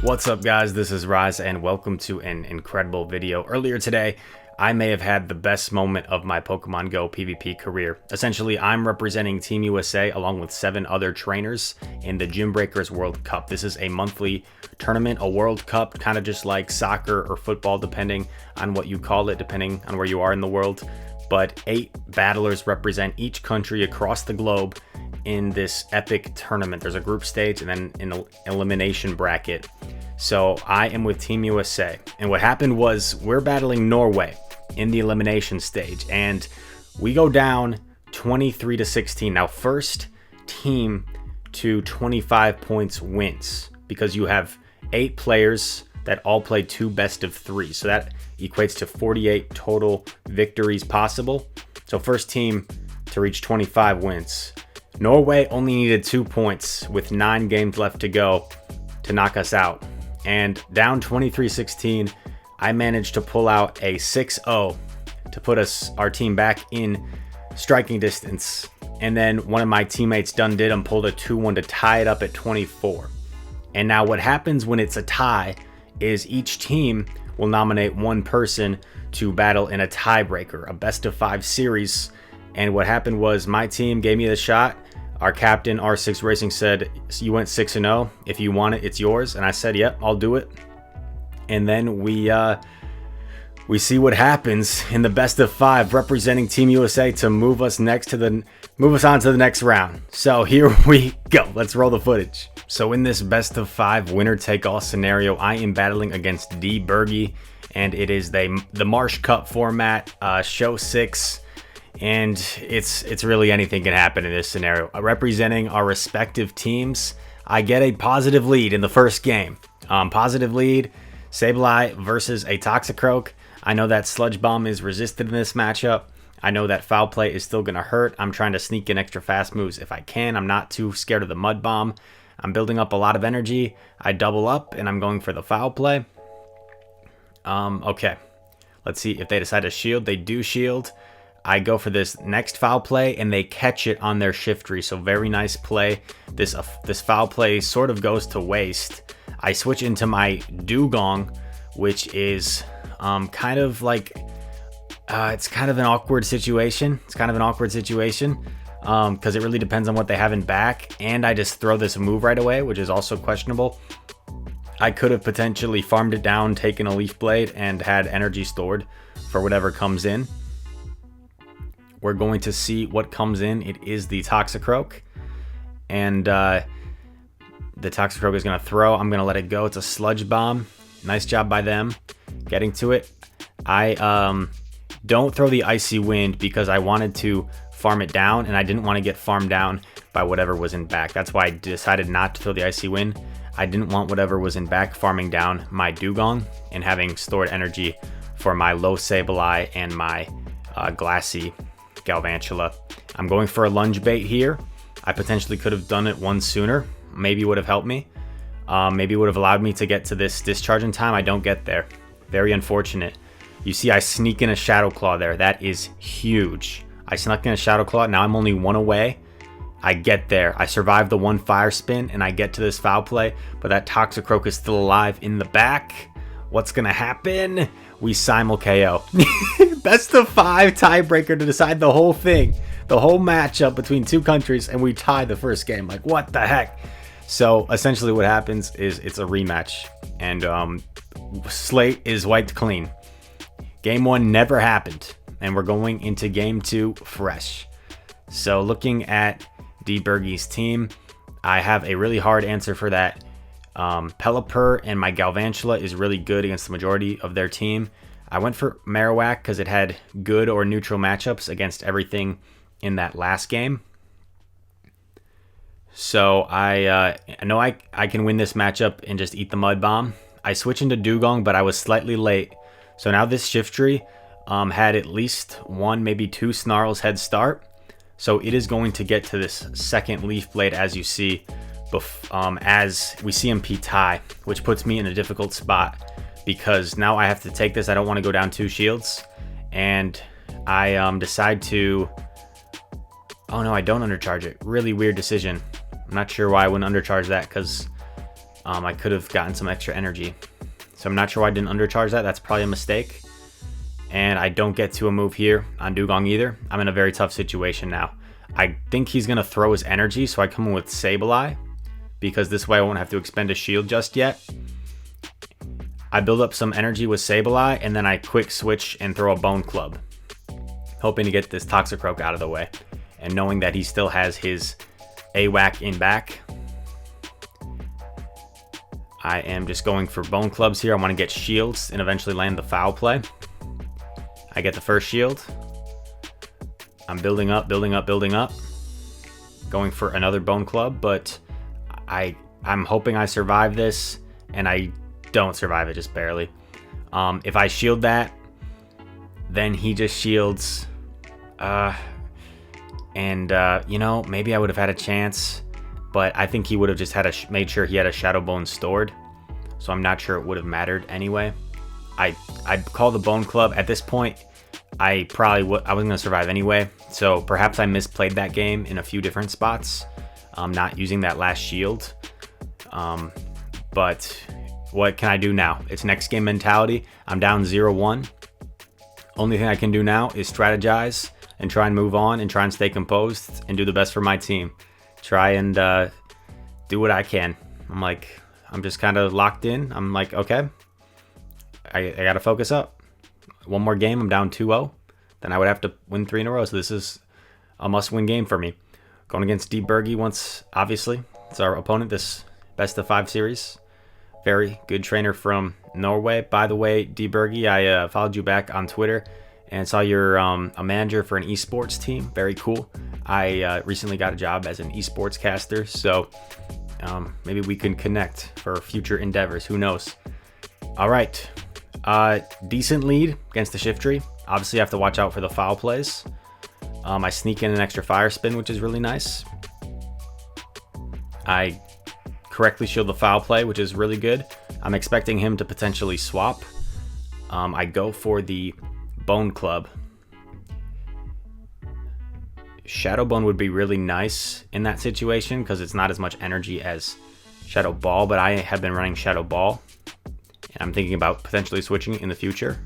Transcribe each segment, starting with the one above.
What's up guys, this is Rise and welcome to an incredible video. Earlier today, I may have had the best moment of my Pokemon Go PvP career. Essentially, I'm representing Team USA along with 7 other trainers in the Gym Breakers World Cup. This is a monthly tournament, a World Cup, kind of just like soccer or football, depending on what you call it, depending on where you are in the world. But 8 battlers represent each country across the globe in this epic tournament. There's a group stage and then an elimination bracket. So I am with Team USA, and what happened was we're battling Norway in the elimination stage, and we go down 23-16. Now, first team to 25 points wins, because you have 8 players that all play 2 best of 3, so that equates to 48 total victories possible. So first team to reach 25 wins. Norway only needed 2 points with 9 games left to go to knock us out. And down 23-16, I managed to pull out a 6-0 to put our team back in striking distance. And then one of my teammates done did and pulled a 2-1 to tie it up at 24. And now what happens when it's a tie is each team will nominate one person to battle in a tiebreaker, a best of 5 series. And what happened was my team gave me the shot. Our captain, R6 Racing, said, you went 6-0. If you want it, it's yours. And I said, yep, I'll do it. And then we see what happens in the best of 5, representing Team USA to move us on to the next round. So here we go. Let's roll the footage. So in this best of 5 winner take all scenario, I am battling against D Bergie, and it is the Marsh Cup format, show 6. And it's really anything can happen in this scenario. Representing our respective teams, I get a positive lead in the first game. Positive lead, Sableye versus a Toxicroak. I know that Sludge Bomb is resisted in this matchup. I know that Foul Play is still going to hurt. I'm trying to sneak in extra fast moves if I can. I'm not too scared of the Mud Bomb. I'm building up a lot of energy. I double up and I'm going for the Foul Play. Okay, let's see if they decide to shield. They do shield. I go for this next Foul Play and they catch it on their Shiftry. So very nice play. This Foul Play sort of goes to waste. I switch into my Dugong, which is kind of like it's kind of an awkward situation. Because it really depends on what they have in back. And I just throw this move right away, which is also questionable. I could have potentially farmed it down, taken a Leaf Blade, and had energy stored for whatever comes in. We're going to see what comes in. It is the Toxicroak. And the Toxicroak is going to throw. I'm going to let it go. It's a Sludge Bomb. Nice job by them getting to it. I don't throw the Icy Wind because I wanted to farm it down, and I didn't want to get farmed down by whatever was in back. That's why I decided not to throw the Icy Wind. I didn't want whatever was in back farming down my Dugong and having stored energy for my low Sableye and my glassy Galvantula. I'm going for a lunge bait here. I potentially could have done it one sooner. Maybe would have helped me. Maybe would have allowed me to get to this discharge in time. I don't get there. Very unfortunate. You see I sneak in a Shadow Claw there. That is huge. I snuck in a Shadow Claw. Now I'm only 1 away. I get there. I survive the 1 Fire Spin and I get to this Foul Play, but that Toxicroak is still alive in the back. What's gonna happen? We simul KO. Best of 5 tiebreaker to decide the whole thing, the whole matchup between 2 countries, and we tie the first game. Like, what the heck? So essentially what happens is it's a rematch, and slate is wiped clean. Game 1 never happened, and we're going into game 2 fresh. So looking at D Bergie's team, I have a really hard answer for that. Pelipper and my Galvantula is really good against the majority of their team. I went for Marowak because it had good or neutral matchups against everything in that last game. So I know I can win this matchup and just eat the Mud Bomb. I switch into Dugong, but I was slightly late. So now this Shiftry had at least 1, maybe 2 Snarls head start. So it is going to get to this second Leaf Blade, as you see, as we CMP tie, which puts me in a difficult spot because now I have to take this. I don't want to go down 2 shields, and I decide to... Oh no, I don't undercharge it. Really weird decision. I'm not sure why I wouldn't undercharge that, because I could have gotten some extra energy. So I'm not sure why I didn't undercharge that. That's probably a mistake. And I don't get to a move here on Dugong either. I'm in a very tough situation now. I think he's going to throw his energy, so I come in with Sableye, because this way I won't have to expend a shield just yet. I build up some energy with Sableye, and then I quick switch and throw a Bone Club, hoping to get this Toxicroak out of the way. And knowing that he still has his AWAC in back, I am just going for Bone Clubs here. I want to get shields and eventually land the foul play. I get the first shield. I'm building up, building up, building up. Going for another Bone Club, but I'm hoping I survive this, and I don't survive it, just barely. If I shield that, then he just shields. You know, maybe I would have had a chance, but I think he would have just had made sure he had a Shadow Bone stored. So I'm not sure it would have mattered anyway. I'd call the Bone Club. At this point, I wasn't going to survive anyway. So perhaps I misplayed that game in a few different spots, not using that last shield. But what can I do now? It's next game mentality. I'm down 0-1. Only thing I can do now is strategize and try and move on and try and stay composed and do the best for my team. Try and do what I can. I'm just kind of locked in. I'm like, okay, I got to focus up. One more game, I'm down 2-0. Then I would have to win 3 in a row. So this is a must-win game for me. Going against D. Bergie once, obviously. It's our opponent, this best of 5 series. Very good trainer from Norway. By the way, D. Bergie, I followed you back on Twitter and saw you're a manager for an esports team. Very cool. I recently got a job as an esports caster, so maybe we can connect for future endeavors. Who knows? All right. Decent lead against the Shiftry. Obviously, I have to watch out for the foul plays. I sneak in an extra fire spin, which is really nice. I correctly shield the foul play, which is really good. I'm expecting him to potentially swap. I go for the Bone Club. Shadow Bone would be really nice in that situation because it's not as much energy as Shadow Ball, but I have been running Shadow Ball, and I'm thinking about potentially switching in the future.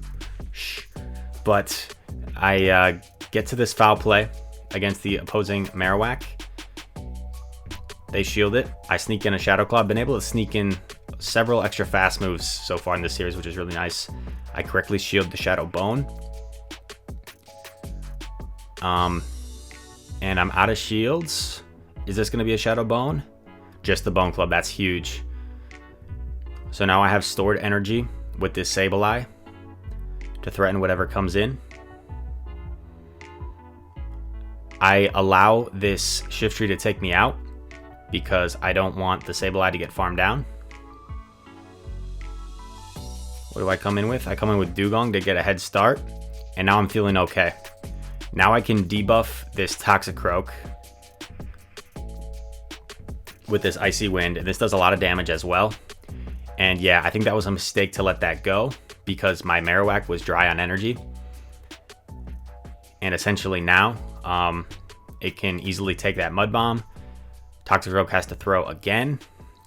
But I get to this foul play against the opposing Marowak. They shield it. I sneak in a Shadow Claw. I've been able to sneak in several extra fast moves so far in this series, which is really nice. I correctly shield the Shadow Bone. And I'm out of shields. Is this going to be a Shadow Bone? Just the Bone Club. That's huge. So now I have stored energy with this Sableye to threaten whatever comes in. I allow this Shiftry to take me out because I don't want the Sableye to get farmed down. What do I come in with? I come in with Dugong to get a head start, and now I'm feeling okay. Now I can debuff this Toxicroak with this Icy Wind, and this does a lot of damage as well. And yeah, I think that was a mistake to let that go because my Marowak was dry on energy. And essentially now, it can easily take that Mud Bomb. Toxicroak has to throw again.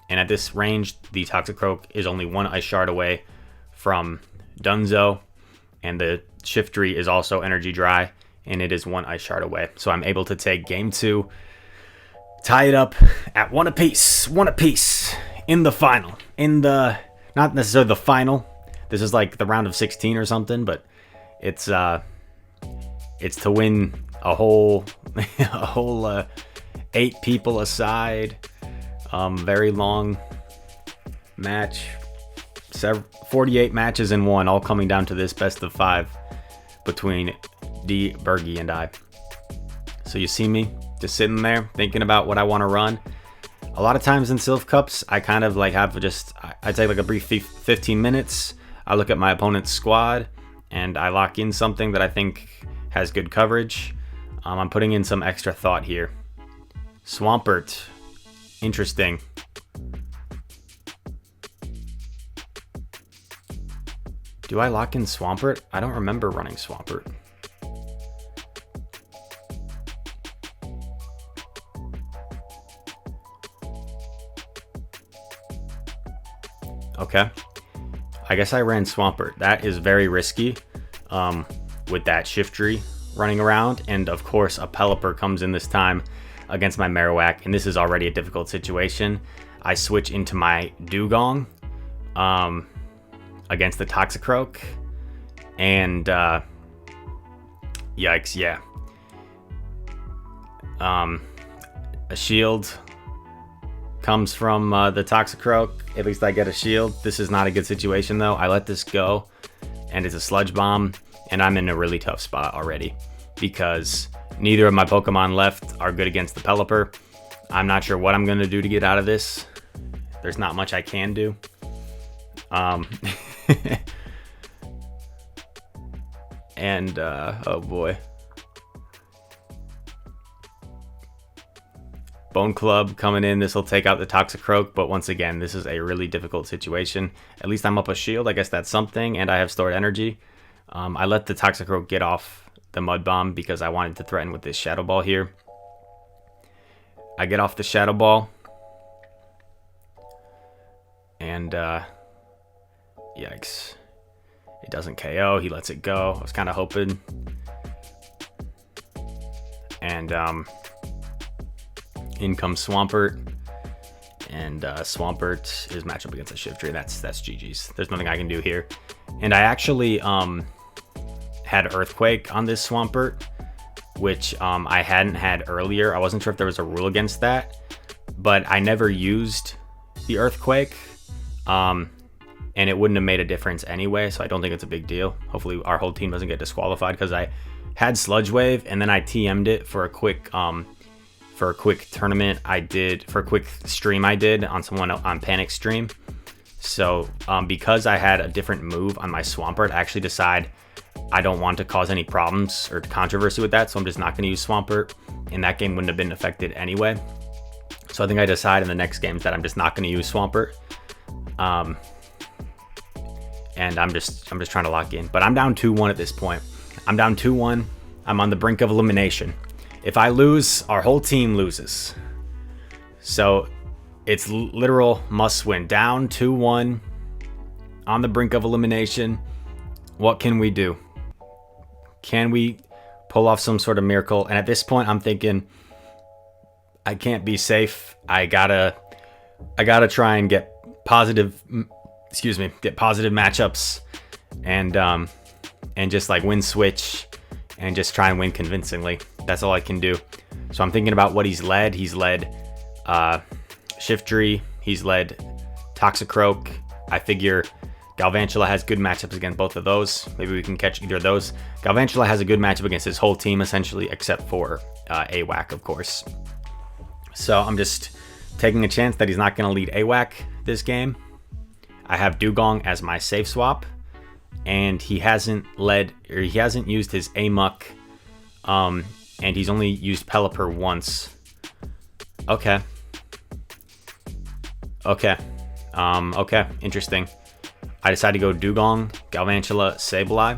And at this range, the Toxicroak is only 1 Ice Shard away from Dunzo. And the Shiftry is also energy dry, and it is 1 Ice Shard away. So I'm able to take game 2, tie it up at 1 apiece in the final. Not necessarily the final. This is like the round of 16 or something, but it's to win a whole 8 people aside. Very long match. 48 matches in one, all coming down to this best of 5 between D. Bergie and I. So you see me just sitting there thinking about what I want to run. A lot of times in Sylph Cups, I kind of like I take like a brief 15 minutes. I look at my opponent's squad and I lock in something that I think has good coverage. I'm putting in some extra thought here. Swampert. Interesting. Do I lock in Swampert? I don't remember running Swampert. Okay. I guess I ran Swampert. That is very risky with that Shiftry running around. And of course, a Pelipper comes in this time against my Marowak. And this is already a difficult situation. I switch into my Dugong against the Toxicroak. And yikes, yeah. A shield comes from the Toxicroak. At least I get a shield. This is not a good situation though. I let this go and it's a Sludge Bomb, and I'm in a really tough spot already because neither of my Pokemon left are good against the Pelipper. I'm not sure what I'm gonna do to get out of this. There's not much I can do. And oh boy. Bone Club coming in. This will take out the Toxicroak, but once again, this is a really difficult situation. At least I'm up a shield. I guess that's something, and I have stored energy. I let the Toxicroak get off the Mud Bomb because I wanted to threaten with this Shadow Ball here. I get off the Shadow Ball, and yikes. It doesn't KO. He lets it go. I was kind of hoping. And in comes Swampert, and Swampert is matched up against a Shiftry. That's GG's. There's nothing I can do here. And I actually had Earthquake on this Swampert, which I hadn't had earlier. I wasn't sure if there was a rule against that, but I never used the Earthquake, and it wouldn't have made a difference anyway, so I don't think it's a big deal. Hopefully our whole team doesn't get disqualified because I had Sludge Wave, and then I TM'd it for a quick tournament I did, for a quick stream I did on someone on Panic stream. So because I had a different move on my Swampert, I actually decide I don't want to cause any problems or controversy with that, so I'm just not going to use Swampert, and that game wouldn't have been affected anyway. So I think I decide in the next games that I'm just not going to use Swampert, and I'm just trying to lock in. But I'm down 2-1 at this point. I'm down 2-1. I'm on the brink of elimination. If I lose, our whole team loses. So it's literal must win. Down 2-1, on the brink of elimination. What can we do? Can we pull off some sort of miracle? And at this point, I'm thinking I can't be safe. I gotta try and get positive. Get positive matchups, and just like win switch, and just try and win convincingly. That's all I can do. So I'm thinking about what he's led. He's led Shiftry. He's led Toxicroak. I figure Galvantula has good matchups against both of those. Maybe we can catch either of those. Galvantula has a good matchup against his whole team, essentially, except for AWAC, of course. So I'm just taking a chance that he's not going to lead AWAC this game. I have Dugong as my safe swap, and he hasn't used his Amok, and he's only used Pelipper once. Okay. Okay, interesting. I decided to go Dugong, Galvantula, Sableye.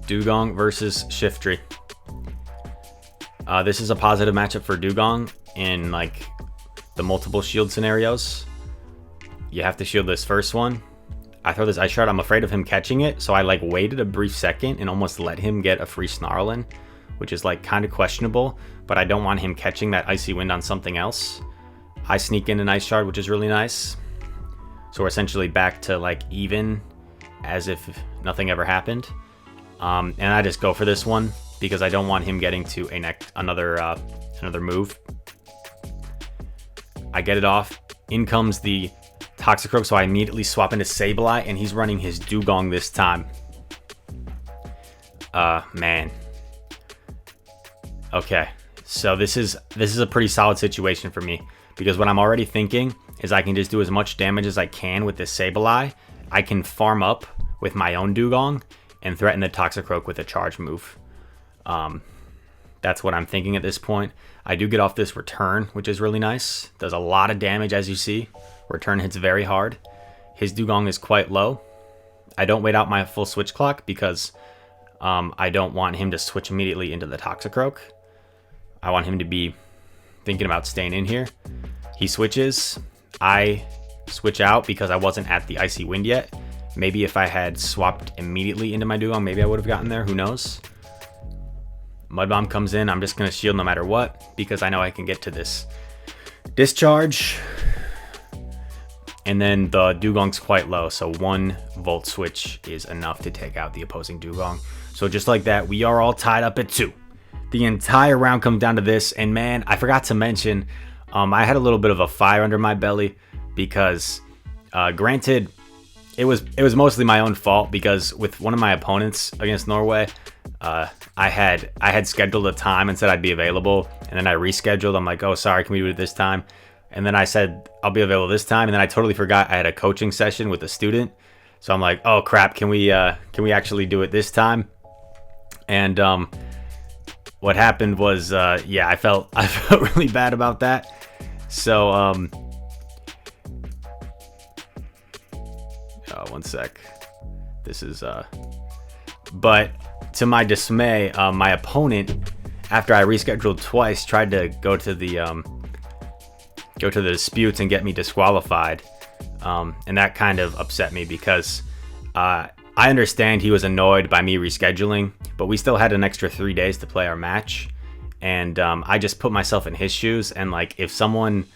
Dugong versus Shiftry. This is a positive matchup for Dugong in like the multiple shield scenarios. You have to shield this first one. I throw this Ice Shard. I'm afraid of him catching it, so I like waited a brief second and almost let him get a free Snarlin, which is like kind of questionable, but I don't want him catching that Icy Wind on something else. I sneak in an Ice Shard, which is really nice. So we're essentially back to like even, as if nothing ever happened. And I just go for this one because I don't want him getting to another move. I get it off. In comes the Toxicroak, so I immediately swap into Sableye, and he's running his Dugong this time. Man. Okay, so this is a pretty solid situation for me, because what I'm already thinking is I can just do as much damage as I can with this Sableye. I can farm up with my own Dugong and threaten the Toxicroak with a charge move. That's what I'm thinking at this point. I do get off this Return, which is really nice. Does a lot of damage, as you see. Return hits very hard. His Dugong is quite low. I don't wait out my full switch clock because I don't want him to switch immediately into the Toxicroak. I want him to be thinking about staying in here. He switches. I switch out because I wasn't at the Icy Wind yet. Maybe if I had swapped immediately into my Dugong, maybe I would have gotten there. Who knows? Mud Bomb comes in. I'm just going to shield no matter what because I know I can get to this discharge. And then the Dugong's quite low, so 1 Volt Switch is enough to take out the opposing Dugong. So just like that, we are all tied up at 2. The entire round comes down to this, and man, I forgot to mention, I had a little bit of a fire under my belly because, granted, it was mostly my own fault because with one of my opponents against Norway, I had scheduled a time and said I'd be available, and then I rescheduled. I'm like, oh, sorry, can we do it this time? And then I said, I'll be available this time. And then I totally forgot I had a coaching session with a student. So I'm like, oh crap, can we actually do it this time? And what happened was, yeah, I felt really bad about that. So, one sec. This is, but to my dismay, my opponent, after I rescheduled twice, tried to go to the disputes and get me disqualified, and that kind of upset me because I understand he was annoyed by me rescheduling, but we still had an extra 3 days to play our match, and I just put myself in his shoes, and like if someone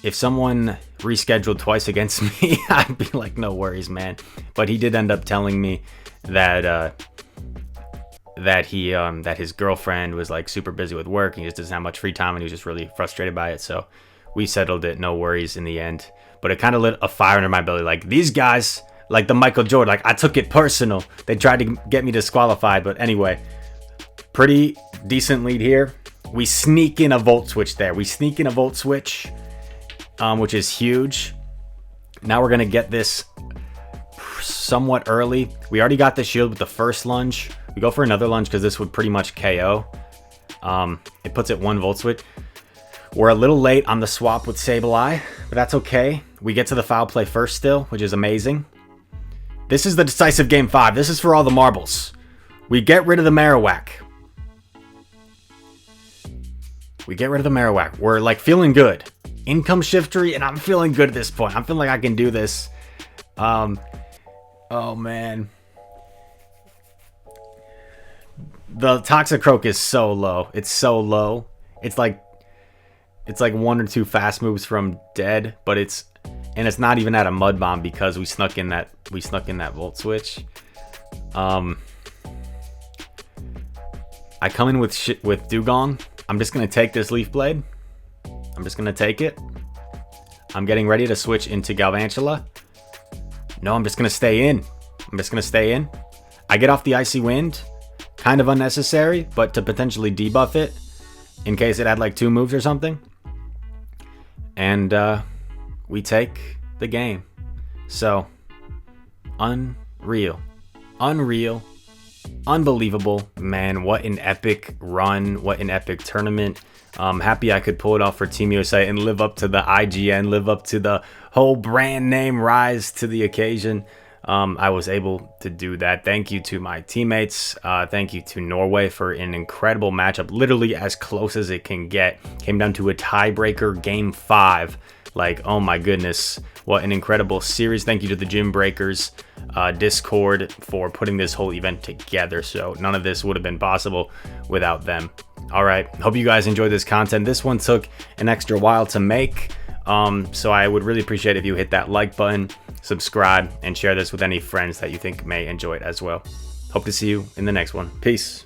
rescheduled twice against me, I'd be like, no worries, man. But he did end up telling me that that his girlfriend was like super busy with work and he just doesn't have much free time, and he was just really frustrated by it. So we settled it, no worries in the end. But it kind of lit a fire under my belly. Like, these guys, like the Michael Jordan, like I took it personal. They tried to get me disqualified. But anyway, pretty decent lead here. We sneak in a Volt Switch there. We sneak in a Volt Switch, which is huge. Now we're going to get this somewhat early. We already got the shield with the first lunge. We go for another lunge because this would pretty much KO. It puts it 1 Volt Switch. We're a little late on the swap with Sableye, but that's okay. We get to the foul play first still, which is amazing. This is the decisive game 5. This is for all the marbles. We get rid of the Marowak. We're like feeling good. Income Shiftery, and I'm feeling good at this point. I'm feeling like I can do this. Oh man. The Toxicroak is so low. It's so low. It's like 1 or 2 fast moves from dead, but it's not even at a Mud Bomb because we snuck in that Volt Switch. I come in with Dugong. I'm just gonna take this Leaf Blade. I'm just gonna take it. I'm getting ready to switch into Galvantula. No, I'm just gonna stay in. I get off the Icy Wind. Kind of unnecessary, but to potentially debuff it in case it had like 2 moves or something. And we take the game. So, unreal. Unbelievable. Man, what an epic run. What an epic tournament. Happy I could pull it off for Team USA and live up to the IGN, live up to the whole brand name, rise to the occasion. I was able to do that. Thank you to my teammates. Thank you to Norway for an incredible matchup, literally as close as it can get. Came down to a tiebreaker, game 5. Like, oh my goodness, what an incredible series. Thank you to the Gym Breakers Discord for putting this whole event together. So none of this would have been possible without them. All right, hope you guys enjoyed this content. This one took an extra while to make. So I would really appreciate if you hit that like button, subscribe, and share this with any friends that you think may enjoy it as well. Hope to see you in the next one. Peace.